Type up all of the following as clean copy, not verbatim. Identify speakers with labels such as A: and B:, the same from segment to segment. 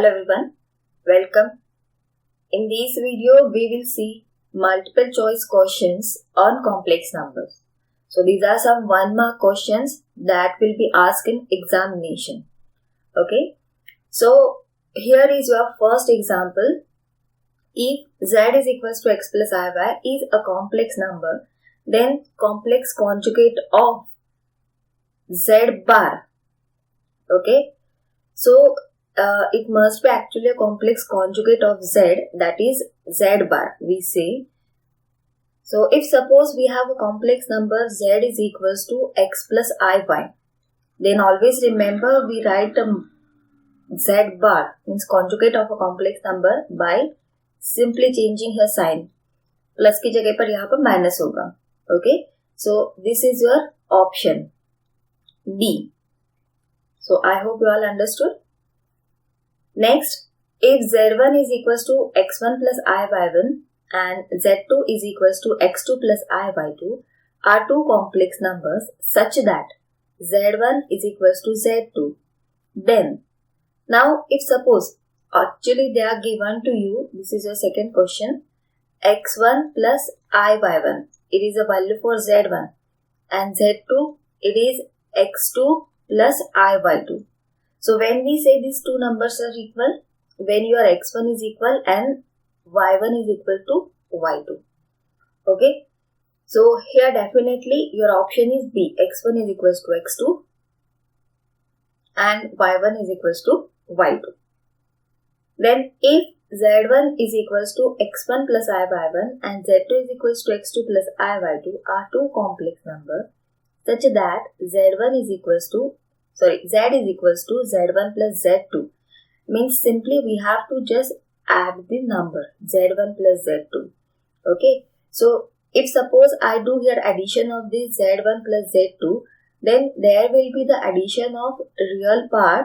A: Hello everyone, welcome. In this video, we will see multiple choice questions on complex numbers. So these are some 1 mark questions that will be asked in examination. Okay. So here is your first example. If z is equals to x plus iy is a complex number, then complex conjugate of z bar. Okay. So it must be actually a complex conjugate of z, that is z bar, we say. So if suppose we have a complex number z is equals to x plus iy, then always remember we write z bar, means conjugate of a complex number, by simply changing her sign. Plus की जगह पर यहाँ पर minus होगा. Okay. So this is your option D. So I hope you all understood. Next, if z1 is equals to x1 plus iy1 and z2 is equals to x2 plus iy2 are two complex numbers such that z1 is equals to z2, then now if suppose actually they are given to you, this is your second question, x1 plus iy1, it is a value for z1, and z2 it is x2 plus iy2. So when we say these two numbers are equal, when your x1 is equal and y1 is equal to y2. Okay. So here definitely your option is B. x1 is equals to x2 and y1 is equals to y2. Then if z1 is equals to x1 plus iy1 and z2 is equals to x2 plus iy2 are two complex numbers such that z1 is equals to z is equals to z1 plus z2, means simply we have to just add the number z1 plus z2. Okay. So if suppose I do here addition of this z1 plus z2, then there will be the addition of real part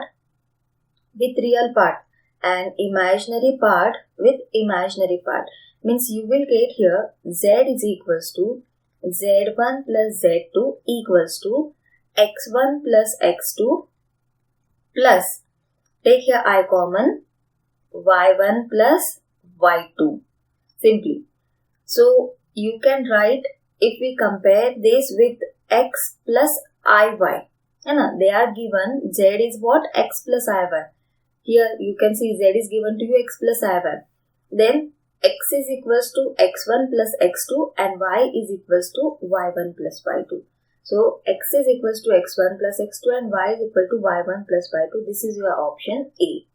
A: with real part and imaginary part with imaginary part. Means you will get here z is equals to z1 plus z2 equals to x1 plus x2 plus, take here I common, y1 plus y2 simply. So you can write, if we compare this with x plus iy, they are given z is what? X plus iy. Here you can see z is given to you x plus iy. Then x is equals to x1 plus x2 and y is equals to y1 plus y2. So x is equals to x1 plus x2 and y is equal to y1 plus y2. This is your option A.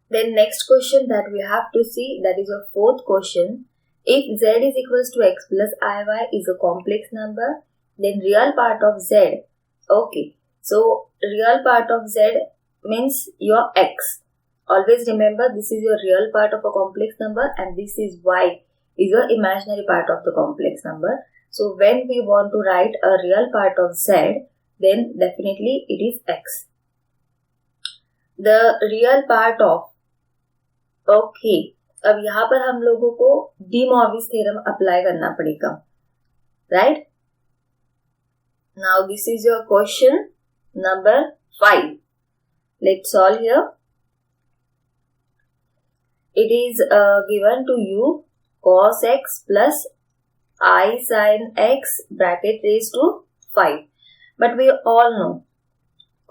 A: Then next question that we have to see, that is your fourth question. If z is equals to x plus iy is a complex number, then real part of z. Okay. So real part of z means your x. Always remember this is your real part of a complex number and this is y, is your imaginary part of the complex number. So when we want to write a real part of z, then definitely it is x. The real part of, okay, अब यहाँ पर हम लोगों को D Moivre's theorem apply करना पड़ेगा, right? Now this is your question number 5. Let's solve here. It is given to you cos x plus I sin x bracket raised to 5. But we all know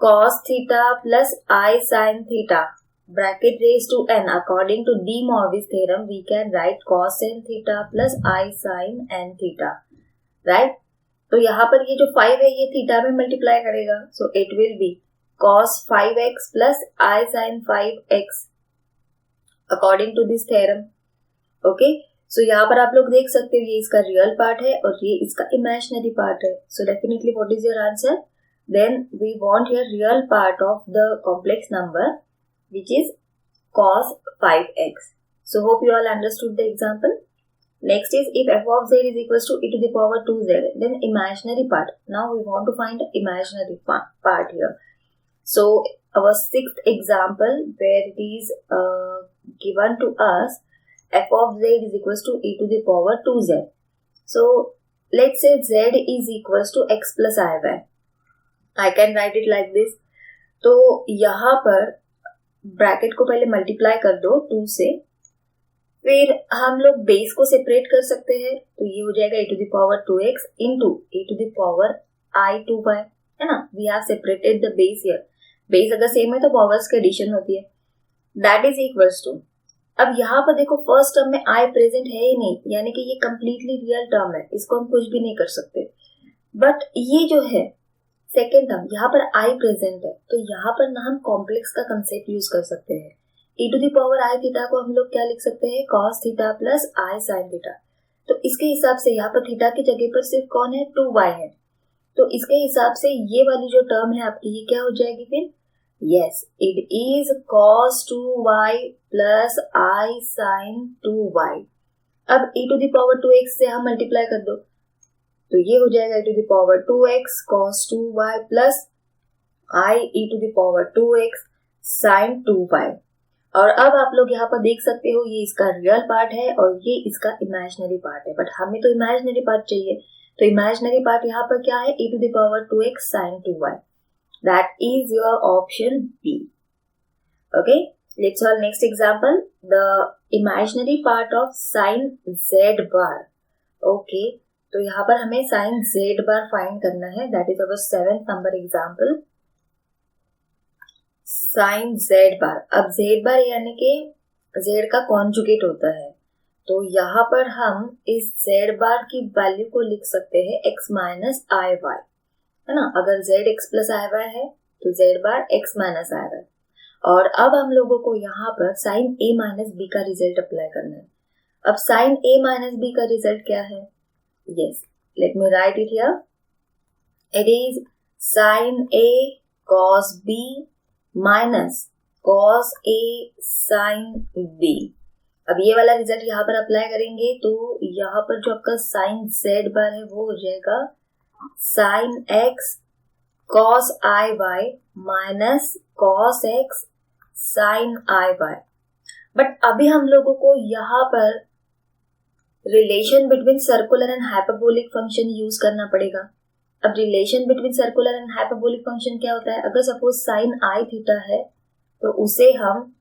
A: cos theta plus I sin theta bracket raised to n. According to De Morvis theorem, we can write cos n theta plus I sin n theta. Right? तो यहाँ पर ये जो 5 है ये theta में multiply करेगा. So it will be cos 5x plus I sin 5x according to this theorem. Okay? So यहाँ पर आप लोग देख सकते हो ये इसका रियल पार्ट है और ये इसका इमेजिनरी पार्ट है. So definitely what is your answer? Then we want here real part of the complex number, which is cos 5x. So hope you all understood the example. Next is if f of z is equals to e to the power 2z, then imaginary part. Now we want to find the imaginary part here. So our sixth example where it is given to us, f of z is equals to e to the power 2z. So let's say z is equals to x plus iy. I can write it like this. तो यहाँ पर bracket को पहले multiply कर दो 2 से, फिर हम लोग बेस को सेपरेट कर सकते हैं, तो ये हो जाएगा e⁻2x इंटू e⁻i2y, है ना। We have separated the base here. Base अगर सेम है तो पावर्स की एडिशन होती है, दैट इज इक्वल्स टू। अब यहाँ पर देखो फर्स्ट टर्म में i प्रेजेंट है ही नहीं, यानी कि ये कंप्लीटली रियल टर्म है, इसको हम कुछ भी नहीं कर सकते। बट ये जो है सेकेंड टर्म, यहाँ पर i प्रेजेंट है, तो यहाँ पर ना हम कॉम्प्लेक्स का कंसेप्ट यूज कर सकते हैं। e⁻i थीटा को हम लोग क्या लिख सकते हैं, cos theta plus i sin theta. तो इसके हिसाब से यहाँ पर थीटा की जगह पर सिर्फ कौन है, 2y है, तो इसके हिसाब से ये वाली जो टर्म है आपकी ये क्या हो जाएगी फिर, yes it is cos 2y plus i sin 2y। अब e⁻2x से हम मल्टीप्लाई कर दो, तो ये हो जाएगा e⁻2x cos 2y plus i e⁻2x sin 2y। और अब आप लोग यहाँ पर देख सकते हो ये इसका रियल पार्ट है और ये इसका इमेजिनरी पार्ट है, बट हमें तो इमेजिनरी पार्ट चाहिए, तो इमेजिनरी पार्ट यहाँ पर क्या है, e⁻2x sin 2y। That is your option b. Okay, let's solve next example, the imaginary part of sin z bar. Okay, तो यहाँ पर हमें sin z बार फाइंड करना है, that is our 7th number example, sin z बार। अब z बार यानी कि z का कॉन्जुगेट होता है, तो यहाँ पर हम इस z बार की वैल्यू को लिख सकते हैं x माइनस आई वाई, है ना। अगर z x plus i y है तो z बार x माइनस आई वाई। और अब हम लोगों को यहाँ पर sin a माइनस b का रिजल्ट अप्लाई करना है। अब sin a माइनस b का रिजल्ट क्या है, yes let me right it here, it is sin a cos b minus cos a sin b। अब ये वाला रिजल्ट यहाँ पर अप्लाई करेंगे तो यहाँ पर जो आपका sin z बार है वो हो जाएगा sin x cos i y minus cos x sin i y। But अभी हम लोगों को यहाँ पर relation between circular and hyperbolic function use करना पड़ेगा। अब relation between circular and hyperbolic function क्या होता है, अगर सपोज sin i थीटा है तो उसे हम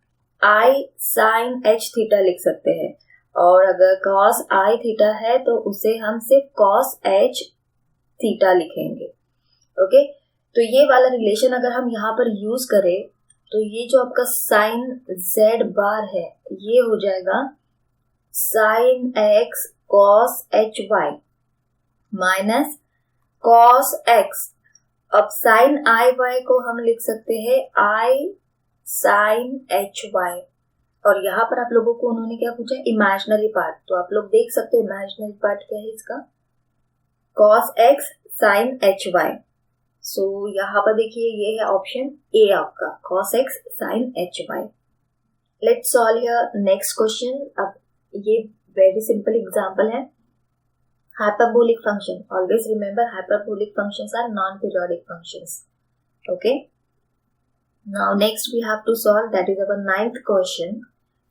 A: i sin h थीटा लिख सकते हैं, और अगर cos i थीटा है तो उसे हम सिर्फ cos h थीटा लिखेंगे। ओके, तो ये वाला रिलेशन अगर हम यहाँ पर यूज करें तो ये जो आपका sin z बार है ये हो जाएगा sin x cos h y minus cos x। अब sin i y को हम लिख सकते हैं i sin h y, और यहाँ पर आप लोगों को उन्होंने क्या पूछा है, इमेजिनरी पार्ट, तो आप लोग देख सकते हो इमेजिनरी पार्ट क्या है इसका, cos x sin h y। सो यहाँ पर देखिए ये है ऑप्शन ए आपका, cos x sin h y। Let's solve here next question. अब ये वेरी सिंपल एग्जांपल है, hyperbolic function. Always remember hyperbolic functions are non-periodic functions. Okay. Now next we have to solve, that is our 9th question.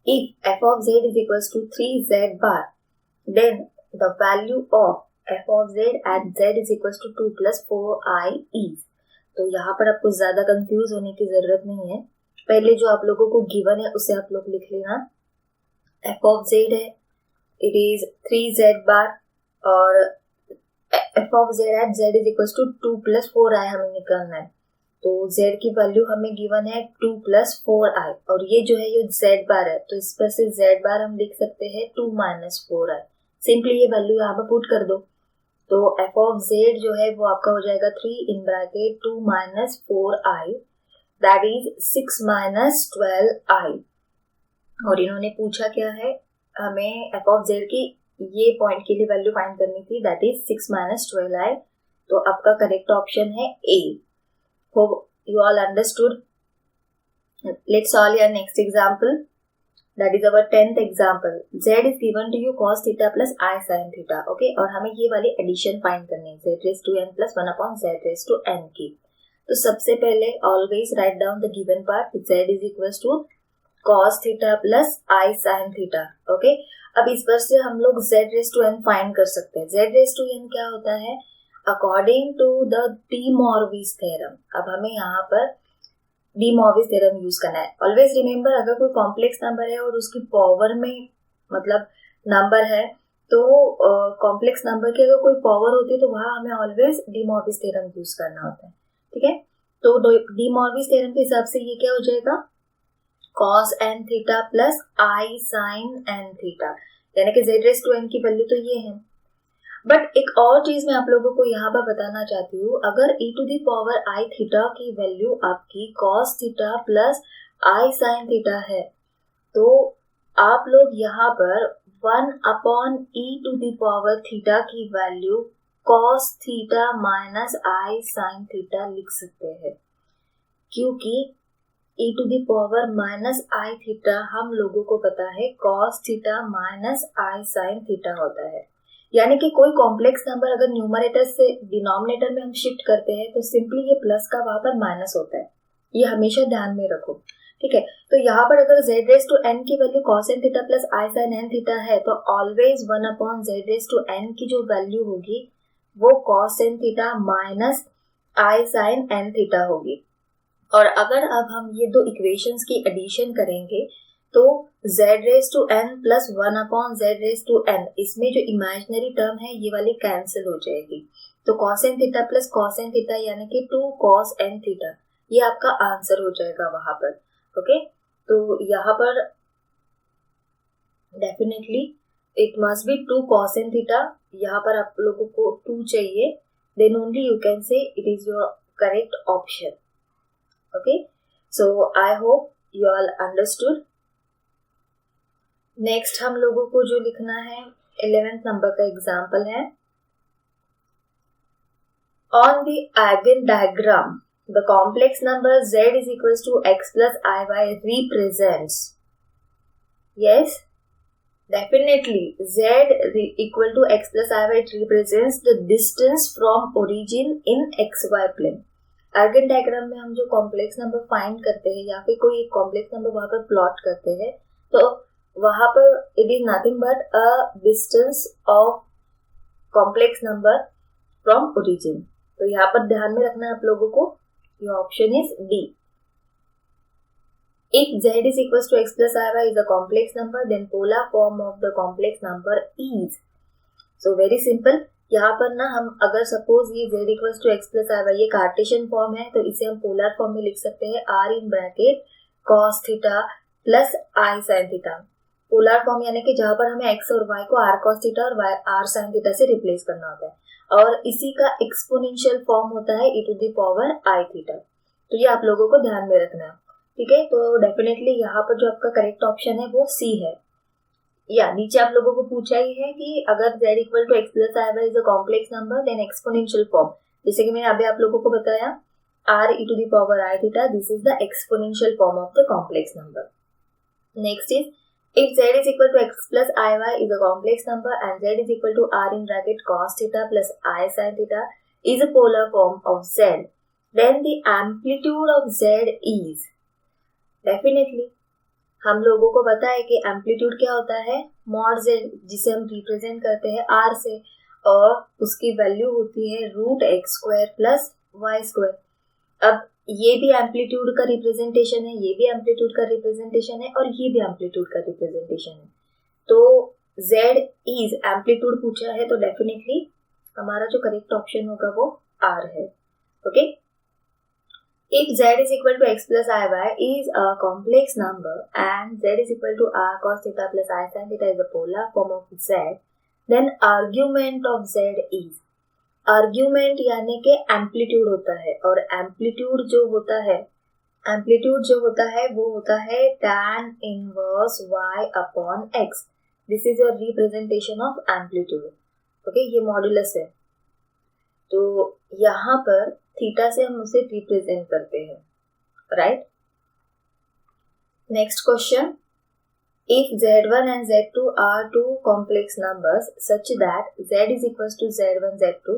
A: If f of z is equals to 3z bar, then the value of f of z at z is equals to 2 plus 4i is. तो यहाँ पर आपको ज्यादा confuse होने की जरूरत नहीं है, पहले जो आप लोगों को गिवन है उसे आप लोग लिख लेना। f of z है, it is 3z bar, और f of z at z is equals to 2 plus 4i हमें निकालना है, तो z की वैल्यू हमें गिवन है 2 plus 4i, और ये जो है ये z बार है, तो इस पर से z बार हम लिख सकते हैं 2 minus 4i। सिंपली ये वैल्यू यहाँ पर पुट कर दो, तो f of z जो है वो आपका हो जाएगा 3 in bracket 2 minus 4i, that is 6 minus 12i। और इन्होंने पूछा क्या है, हमें f of z की ये पॉइंट के लिए वैल्यू फाइंड करनी थी, दैट इज 6 minus 12i, तो आपका करेक्ट ऑप्शन है A. Hope you all understood. Let's solve your next example, that is our 10th example. z is given to you cos theta plus i sin theta. Okay, और हमें ये वाली addition find करनी है, z raised to n plus 1 upon z raised to n की। तो सबसे पहले always write down the given part, z is equals to cos theta plus i sin theta. Okay, अब इस पर से हम लोग z raised to n find कर सकते हैं। z raised to n क्या होता है, according to the De Moivre's theorem. अब हमें यहाँ पर डी मॉर्विस थ्योरम यूज करना है। ऑलवेज रिमेम्बर, अगर कोई कॉम्प्लेक्स नंबर है और उसकी पावर में मतलब नंबर है, तो कॉम्प्लेक्स नंबर की अगर कोई पावर होती है तो वहां हमें always D Moivre's theorem use करना होता है। ठीक है, तो डी मॉर्विस थ्योरम के हिसाब से ये क्या हो जाएगा, cos n theta plus i sine n theta, यानी कि z रेज टू n की वैल्यू तो ये है। बट एक और चीज मैं आप लोगों को यहाँ पर बताना चाहती हूँ, अगर e to the power i theta की वैल्यू आपकी cos theta plus i sine theta है, तो आप लोग यहाँ पर 1 upon e to the power theta की value cos theta minus i sine theta लिख सकते हैं, क्योंकि e to the power minus i theta हम लोगों को पता है cos theta minus i sine theta होता है। यानी कि कोई कॉम्प्लेक्स नंबर अगर न्यूमरेटर से डिनोमिनेटर में हम शिफ्ट करते हैं तो सिंपली ये प्लस का वहां पर माइनस होता है, ये हमेशा ध्यान में रखो। ठीक है, तो यहाँ पर अगर z रेज टू n की value cos n theta plus i sine n theta है, तो always 1 upon z raise to n की जो वैल्यू होगी वो cos n theta minus i sine n theta होगी। और अगर अब हम ये दो इक्वेशंस की एडिशन करेंगे तो z raise to n plus 1 upon z raise to n, इसमें जो इमेजिनरी टर्म है ये वाली कैंसिल हो जाएगी, तो cos n theta plus cos n theta यानी कि 2 cos n थीटा, ये आपका आंसर हो जाएगा वहां पर। ओके, तो यहाँ पर definitely it must be 2 cos n theta, यहाँ पर आप लोगों को 2 चाहिए, then only you can say it is your correct option. Okay, so I hope you all understood. Next हम लोगों को जो लिखना है 11th नंबर का एग्जाम्पल है, on the eigen diagram the complex number z is equals to x plus iy represents, yes definitely z equal to x plus iy represents the distance from origin in xy plane। Eigen diagram में हम जो complex number find करते हैं या फिर कोई एक complex number वहां पर प्लॉट करते हैं, तो वहां पर it is nothing but a distance of complex number from origin. तो यहाँ पर ध्यान में रखना है आप लोगों को, your option is D. If z is equals to x plus iy is a complex number, then polar form of the complex number is, so very simple। यहाँ पर ना हम अगर सपोज ये z equals to x plus iy ये Cartesian form है, तो इसे हम पोलर फॉर्म में लिख सकते हैं r in bracket cos theta plus i sine theta. Polar form यानी कि जहां पर हमें x और y को r cos थीटा और y r sin थीटा से रिप्लेस करना होता है, और इसी का एक्सपोनेंशियल फॉर्म होता है e to the power i theta. तो ये आप लोगों को ध्यान में रखना है। ठीक है, तो डेफिनेटली यहाँ पर जो आपका करेक्ट ऑप्शन है वो सी है। या नीचे आप लोगों को पूछा ही है कि अगर z equal to x plus i y is a complex number then exponential form, जैसे कि मैंने अभी आप लोगों को बताया r e to the power i theta, this is the exponential form of the complex number. Next is if z is equal to x plus iy is a complex number and z is equal to r in bracket cos theta plus I sin theta is a polar form of z, then the amplitude of z is, definitely हम लोगों को पता है कि amplitude क्या होता है, mod z, जिसे हम रिप्रेजेंट करते हैं r से, और उसकी वैल्यू होती है root x square plus y square. अब ये भी एम्पलीट्यूड का रिप्रेजेंटेशन है, ये भी एम्पलीट्यूड का रिप्रेजेंटेशन है, और ये भी एम्पलीट्यूड का रिप्रेजेंटेशन है। तो z इज एम्पलीट्यूड पूछा है, तो डेफिनेटली हमारा जो करेक्ट ऑप्शन होगा वो r है। Okay, if z is equal to x plus iy is a complex number and z is equal to r cos theta plus I sin theta is a polar form of z, then argument of z is, argument यानी कि amplitude होता है, और amplitude जो होता है वो होता है tan inverse y upon x। This is your representation of amplitude. Okay, ये मॉड्यूलस है, तो यहाँ पर थीटा से हम उसे रिप्रेजेंट करते हैं, right. Next question, if z1 and z2 are two complex numbers such that z is equals to z1 z2,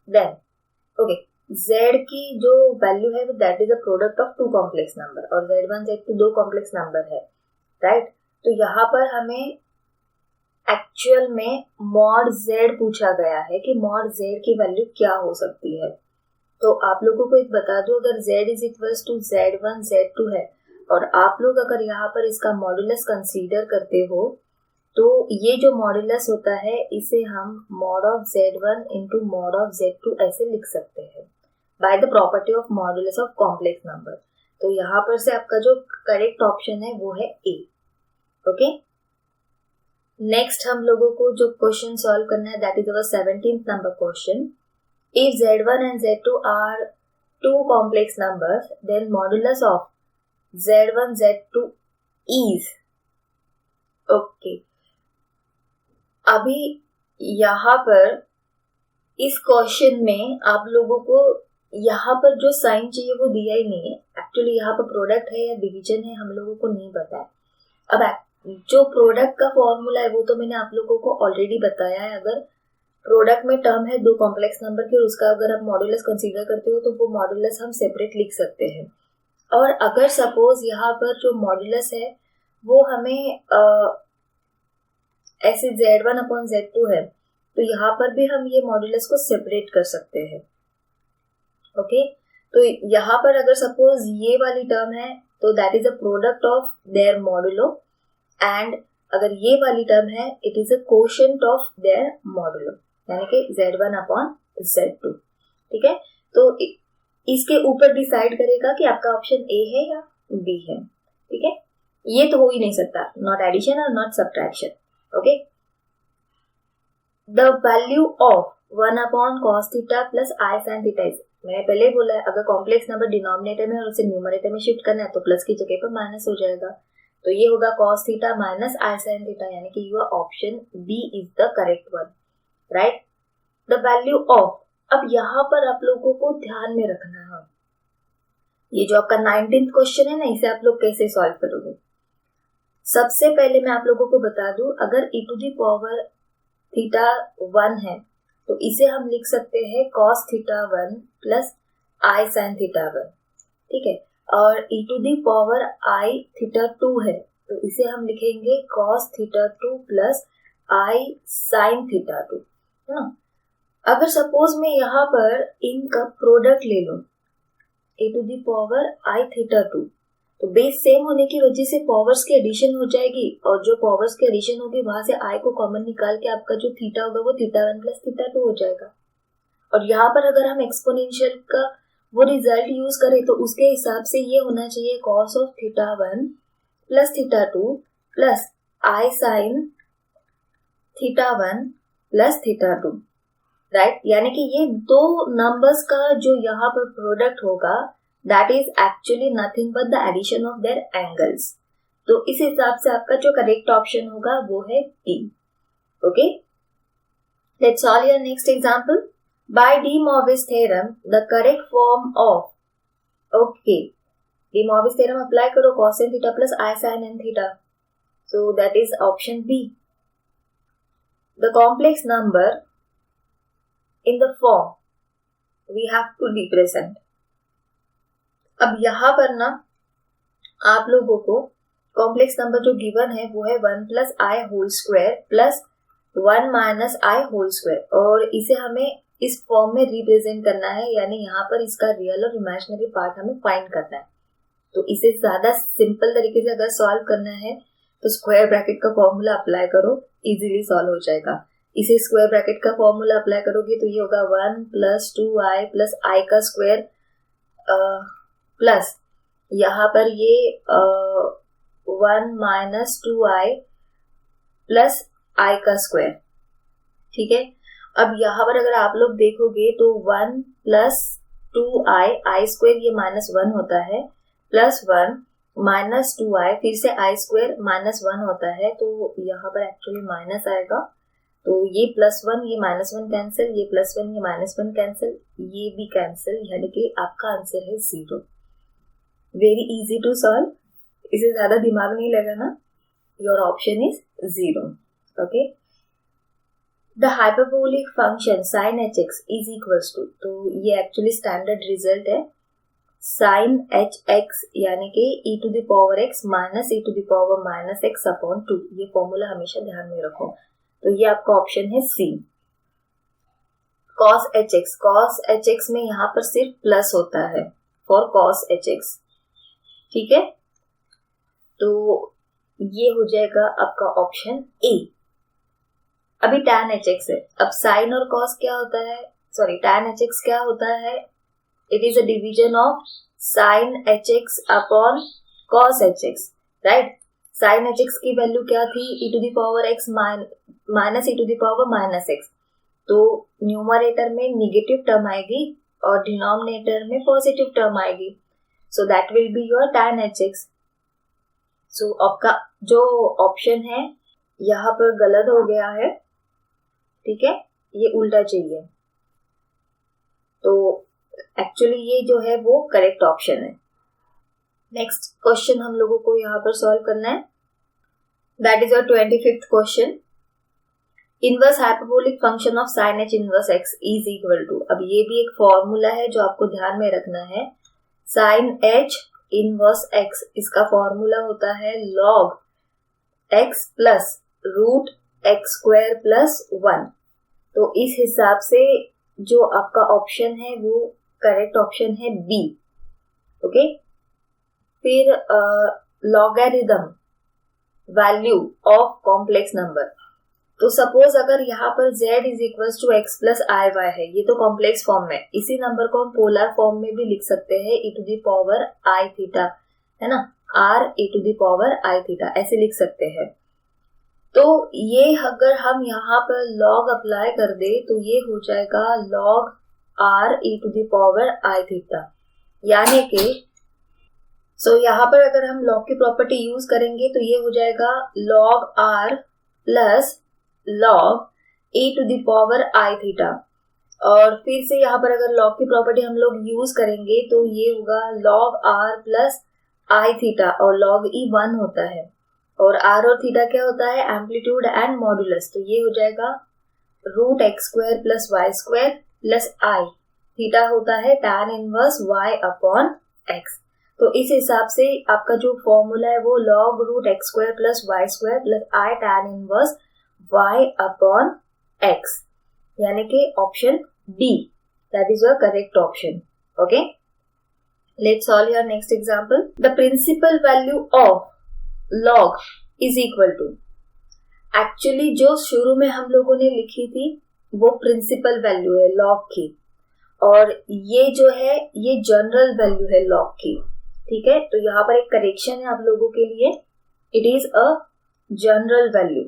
A: then okay, z की जो वैल्यू है that is a product of two complex number, और z1 z2 दो complex number है, right. तो यहाँ पर हमें एक्चुअल में मॉड z पूछा गया है कि मॉड z की वैल्यू क्या हो सकती है। तो आप लोगों को एक बता दूं, अगर z is equals to z1 z2 है और आप लोग अगर यहाँ पर इसका मॉड्यूलस कंसीडर करते हो तो ये जो मॉड्यूलस होता है इसे हम mod of z1 into mod of z2 ऐसे लिख सकते हैं by the property of modulus of complex number. तो यहाँ पर से आपका जो करेक्ट ऑप्शन है वो है ए। ओके, नेक्स्ट हम लोगों को जो क्वेश्चन सॉल्व करना है that is our 17th number question. If z1 and z2 are two complex numbers, then modulus of z1 z2 is okay। अभी यहाँ पर इस क्वेश्चन में आप लोगों को यहाँ पर जो साइन चाहिए वो दिया ही नहीं है। एक्चुअली यहाँ पर प्रोडक्ट है या डिवीजन है हम लोगों को नहीं पता है। अब जो प्रोडक्ट का फॉर्मूला है वो तो मैंने आप लोगों को ऑलरेडी बताया है। अगर प्रोडक्ट में टर्म है दो कॉम्प्लेक्स नंबर की और उसका अगर आप मॉड्यूलस कंसीडर करते हो तो वो मॉड्यूलस हम सेपरेट लिख सकते हैं। और अगर सपोज यहाँ पर जो मॉड्यूलस है वो हमें ऐसे z1 अपॉन z2 है तो यहाँ पर भी हम ये मॉड्यूलस को सेपरेट कर सकते हैं। ओके, तो यहाँ पर अगर सपोज ये वाली टर्म है तो that is a product of their modulo, and अगर ये वाली टर्म है it is a quotient of their modulo, यानी कि z1 अपॉन z2। ठीक है, तो इसके ऊपर डिसाइड करेगा कि आपका ऑप्शन ए है या बी है। ठीक है, ये तो हो ही नहीं सकता, नॉट एडिशन और not subtraction. Okay, the value of 1 upon cos theta plus i sine theta is, मैंने पहले बोला है अगर कॉम्प्लेक्स नंबर डिनोमिनेटर में और उसे न्यूमरेटर में शिफ्ट करना है तो प्लस की जगह पर माइनस हो जाएगा। तो ये होगा cos theta minus i sine theta, यानी कि your option b is the correct one, right. The value of, अब यहाँ पर आप लोगों को ध्यान में रखना है, ये जो आपका 19th क्वेश्चन है ना, इसे आप लोग कैसे सॉल्व करोगे। सबसे पहले मैं आप लोगों को बता दूं, अगर e to the power theta 1 है तो इसे हम लिख सकते हैं cos theta 1 plus i sine theta 1। ठीक है, और e to the power i theta 2 है तो इसे हम लिखेंगे cos theta 2 plus i sine theta 2, है ना। अगर सपोज मैं यहाँ पर इनका प्रोडक्ट ले लूं e to the power i theta 2, तो बेस सेम होने की वजह से पावर्स की एडिशन हो जाएगी और जो पावर्स की एडिशन होगी वहां से आई को कॉमन निकाल के आपका जो थीटा होगा वो थीटा 1 प्लस थीटा 2 हो जाएगा। और यहाँ पर अगर हम एक्सपोनेंशियल का वो रिजल्ट यूज करें तो उसके हिसाब से ये होना चाहिए cos of theta 1 plus theta 2 plus i sine theta 1 plus theta 2, right. यानी कि ये दो नंबर्स का जो यहाँ पर प्रोडक्ट होगा that is actually nothing but the addition of their angles. तो इस हिसाब से आपका जो करेक्ट ऑप्शन होगा वो है D. Okay, let's solve your next example. By De Moivre's theorem the correct form of, okay, De Moivre's theorem apply करो cos n theta plus i sine n theta, so that is option B. The complex number in the form we have to represent। अब यहाँ पर ना आप लोगों को complex number जो given है वो है 1 प्लस आई होल स्क्वायर प्लस 1 माइनस आई होल स्क्वायर, और इसे हमें इस फॉर्म में रिप्रेजेंट करना है, यानी यहाँ पर इसका रियल और इमेजिनरी पार्ट हमें फाइंड करना है। तो इसे ज्यादा सिंपल तरीके से अगर सॉल्व करना है तो स्क्वायर ब्रैकेट का फॉर्मूला अप्लाई करो, इजीली सॉल्व हो जाएगा। इसे स्क्वायर ब्रैकेट का फॉर्मूला अप्लाई करोगे तो ये होगा 1 प्लस 2i प्लस आई का स्क्वायर प्लस यहाँ पर ये 1 माइनस 2i प्लस आई का स्क्वायर। ठीक है, अब यहाँ पर अगर आप लोग देखोगे तो 1 प्लस 2i, आई स्क्वायर ये माइनस 1 होता है, प्लस 1 माइनस 2i फिर से आई स्क्वायर माइनस 1 होता है, तो यहाँ पर एक्चुअली माइनस आएगा। तो ये प्लस 1 ये माइनस 1 कैंसिल, ये प्लस 1 ये माइनस 1 कैंसिल, ये भी कैंसिल, यानी कि आपका आंसर है 0। वेरी इजी टू सॉल्व, इसे ज्यादा दिमाग नहीं लगाना। Your option is 0। Okay, the hyperbolic function sin hx is equals to, तो ये एक्चुअली स्टैंडर्ड रिजल्ट है, sin hx यानी कि e to the power x minus e to the power minus x upon 2। ये फॉर्मूला हमेशा ध्यान में रखो। तो ये आपका ऑप्शन है सी। cos hx में यहाँ पर सिर्फ प्लस होता है फॉर cos hx, ठीक है। तो ये हो जाएगा आपका ऑप्शन ए। अभी tan hx है, अब sin और cos क्या होता है, सॉरी tan hx क्या होता है, it is a division of sin hx upon cos hx, right. sin hx की वैल्यू क्या थी, e to the power x minus e to the power minus x, तो न्यूमरेटर में निगेटिव टर्म आएगी और डिनोमिनेटर में पॉजिटिव टर्म आएगी, so that will be your tan hx। So आपका जो ऑप्शन है यहाँ पर गलत हो गया है, ठीक है, ये उल्टा चाहिए, तो एक्चुअली ये जो है वो करेक्ट ऑप्शन है। नेक्स्ट क्वेश्चन हम लोगों को यहाँ पर सॉल्व करना है, that is your 25th question. Inverse hyperbolic function of sin h inverse x is equal to, अब ये भी एक फॉर्मूला है जो आपको ध्यान में रखना है। sin h इनवर्स x, इसका फॉर्मूला होता है log x plus root x square plus 1। तो इस हिसाब से जो आपका ऑप्शन है वो करेक्ट ऑप्शन है बी, ओके। फिर logarithm value of complex number, तो सपोज अगर यहाँ पर z is equal to x plus i y है, ये तो कॉम्प्लेक्स फॉर्म में, इसी नंबर को हम पोलर फॉर्म में भी लिख सकते हैं e to the power i theta, है ना, r e to the power i theta, ऐसे लिख सकते हैं। तो ये अगर हम यहाँ पर log अप्लाई कर दे तो ये हो जाएगा log r e to the power i theta, यानी कि यहाँ पर अगर हम log की प्रॉपर्टी यूज करेंगे तो ये हो जाएगा log r plus log e to the power i theta, और फिर से यहाँ पर अगर log की प्रॉपर्टी हम लोग यूज करेंगे तो ये होगा log r plus i theta, और log e 1 होता है, और r और थीटा क्या होता है, एम्पलीट्यूड एंड मॉड्यूलस, तो ये हो जाएगा root x square plus y square plus i, theta होता है tan inverse y upon x। तो इस हिसाब से आपका जो फॉर्मूला है वो log root x square plus y square plus i tan inverse y upon x, यानी कि option D, that is your correct option, okay. Let's solve your next example. The principal value of log is equal to, actually जो शुरू में हम लोगों ने लिखी थी वो प्रिंसिपल वैल्यू है log की, और ये जो है ये जनरल वैल्यू है log की, ठीक है। तो यहाँ पर एक करेक्शन है आप लोगों के लिए, it is a general value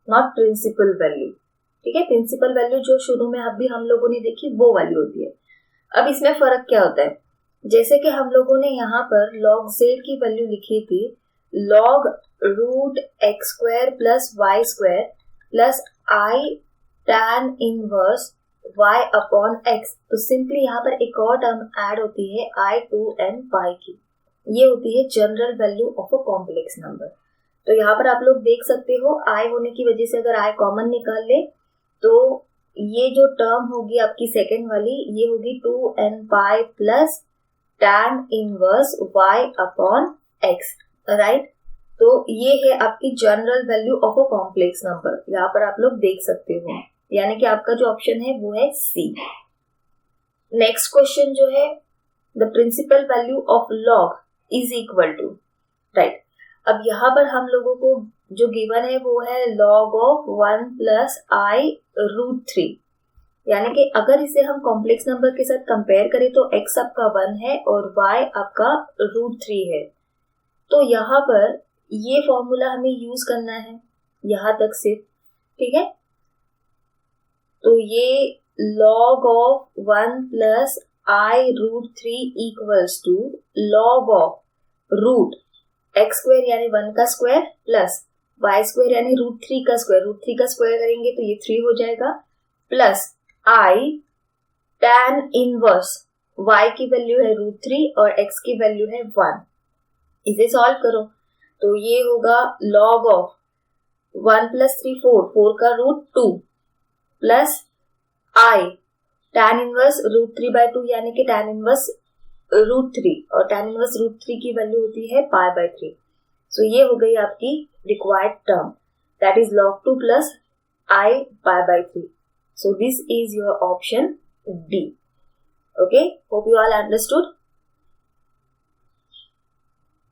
A: not principal value, ठीक है। प्रिंसिपल वैल्यू जो शुरू में अभी हम लोगों ने देखी वो वैल्यू होती है। अब इसमें फर्क क्या होता है, जैसे कि हम लोगों ने यहाँ पर log z की वैल्यू लिखी थी log root x square plus y square plus i tan inverse y upon x, तो सिंपली यहाँ पर एक और टर्म ऐड होती है i2n पाई की, ये होती है general value of a complex number. तो यहाँ पर आप लोग देख सकते हो i होने की वजह से अगर i कॉमन निकाल ले तो ये जो टर्म होगी आपकी सेकेंड वाली, ये होगी 2n pi plus tan inverse y upon x, right. तो ये है आपकी general value of a complex number, यहाँ पर आप लोग देख सकते हो, यानी कि आपका जो ऑप्शन है वो है सी। नेक्स्ट क्वेश्चन जो है, the principal value of log is equal to, right. अब यहाँ पर हम लोगों को जो गिवन है वो है log of 1 plus i root 3, यानी कि अगर इसे हम कॉम्प्लेक्स नंबर के साथ कंपेयर करें तो x आपका 1 है और y आपका रूट 3 है। तो यहाँ पर ये फॉर्मूला हमें यूज करना है यहाँ तक सिर्फ, ठीक है। तो ये log of 1 plus i root 3 equals to log of root x square यानी 1 का स्क्वायर प्लस वाई स्क्वायर यानी रूट 3 का स्क्वायर, रूट 3 का स्क्वायर करेंगे तो ये 3 हो जाएगा, plus i tan inverse y की वैल्यू है रूट 3 और x की वैल्यू है 1। इसे सॉल्व करो तो ये होगा log ऑफ 1 प्लस 3 4 का root 2 plus i tan inverse root 3/2 यानी कि tan इनवर्स रूट 3, और tan इनवर्स रूट 3 की वैल्यू होती है π/3। सो ये हो गई आपकी required term, that is log 2 plus i π/3। So this is your option D. Okay, hope you all understood.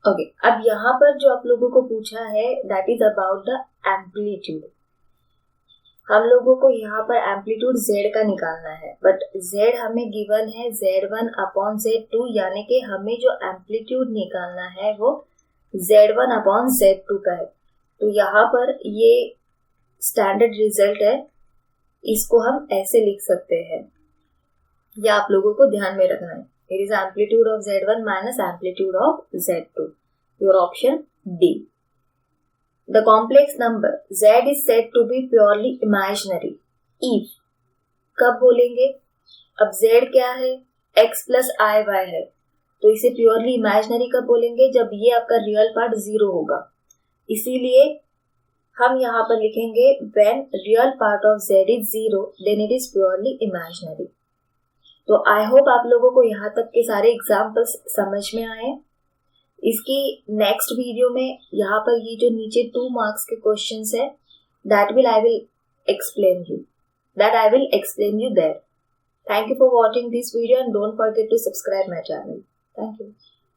A: Okay, अब यहाँ पर जो आप लोगों को पूछा है that is about the amplitude. हम लोगों को यहाँ पर एम्पलीट्यूड Z का निकालना है, बट Z हमें गिवन है Z1 अपॉन Z2, यानी कि हमें जो एम्पलीट्यूड निकालना है वो Z1 अपॉन Z2 का है. तो यहाँ पर ये स्टैंडर्ड रिजल्ट है, इसको हम ऐसे लिख सकते हैं, या आप लोगों को ध्यान में रखना है. It is amplitude of Z1 minus amplitude of Z2. Your option D. The complex number Z is said to be purely imaginary if, कब बोलेंगे? अब Z क्या है? X plus IY है, तो इसे प्योरली इमेजिनरी कब बोलेंगे? जब ये आपका रियल पार्ट 0 होगा. इसीलिए हम यहाँ पर लिखेंगे when real part of Z is 0 then it is purely imaginary. तो आई होप आप लोगों को यहाँ तक के सारे एग्जाम्पल्स समझ में आए. इसकी नेक्स्ट वीडियो में यहाँ पर ये जो नीचे 2 मार्क्स के क्वेश्चंस है that I will explain you there. Thank you for watching this video and don't forget to subscribe my channel. Thank you.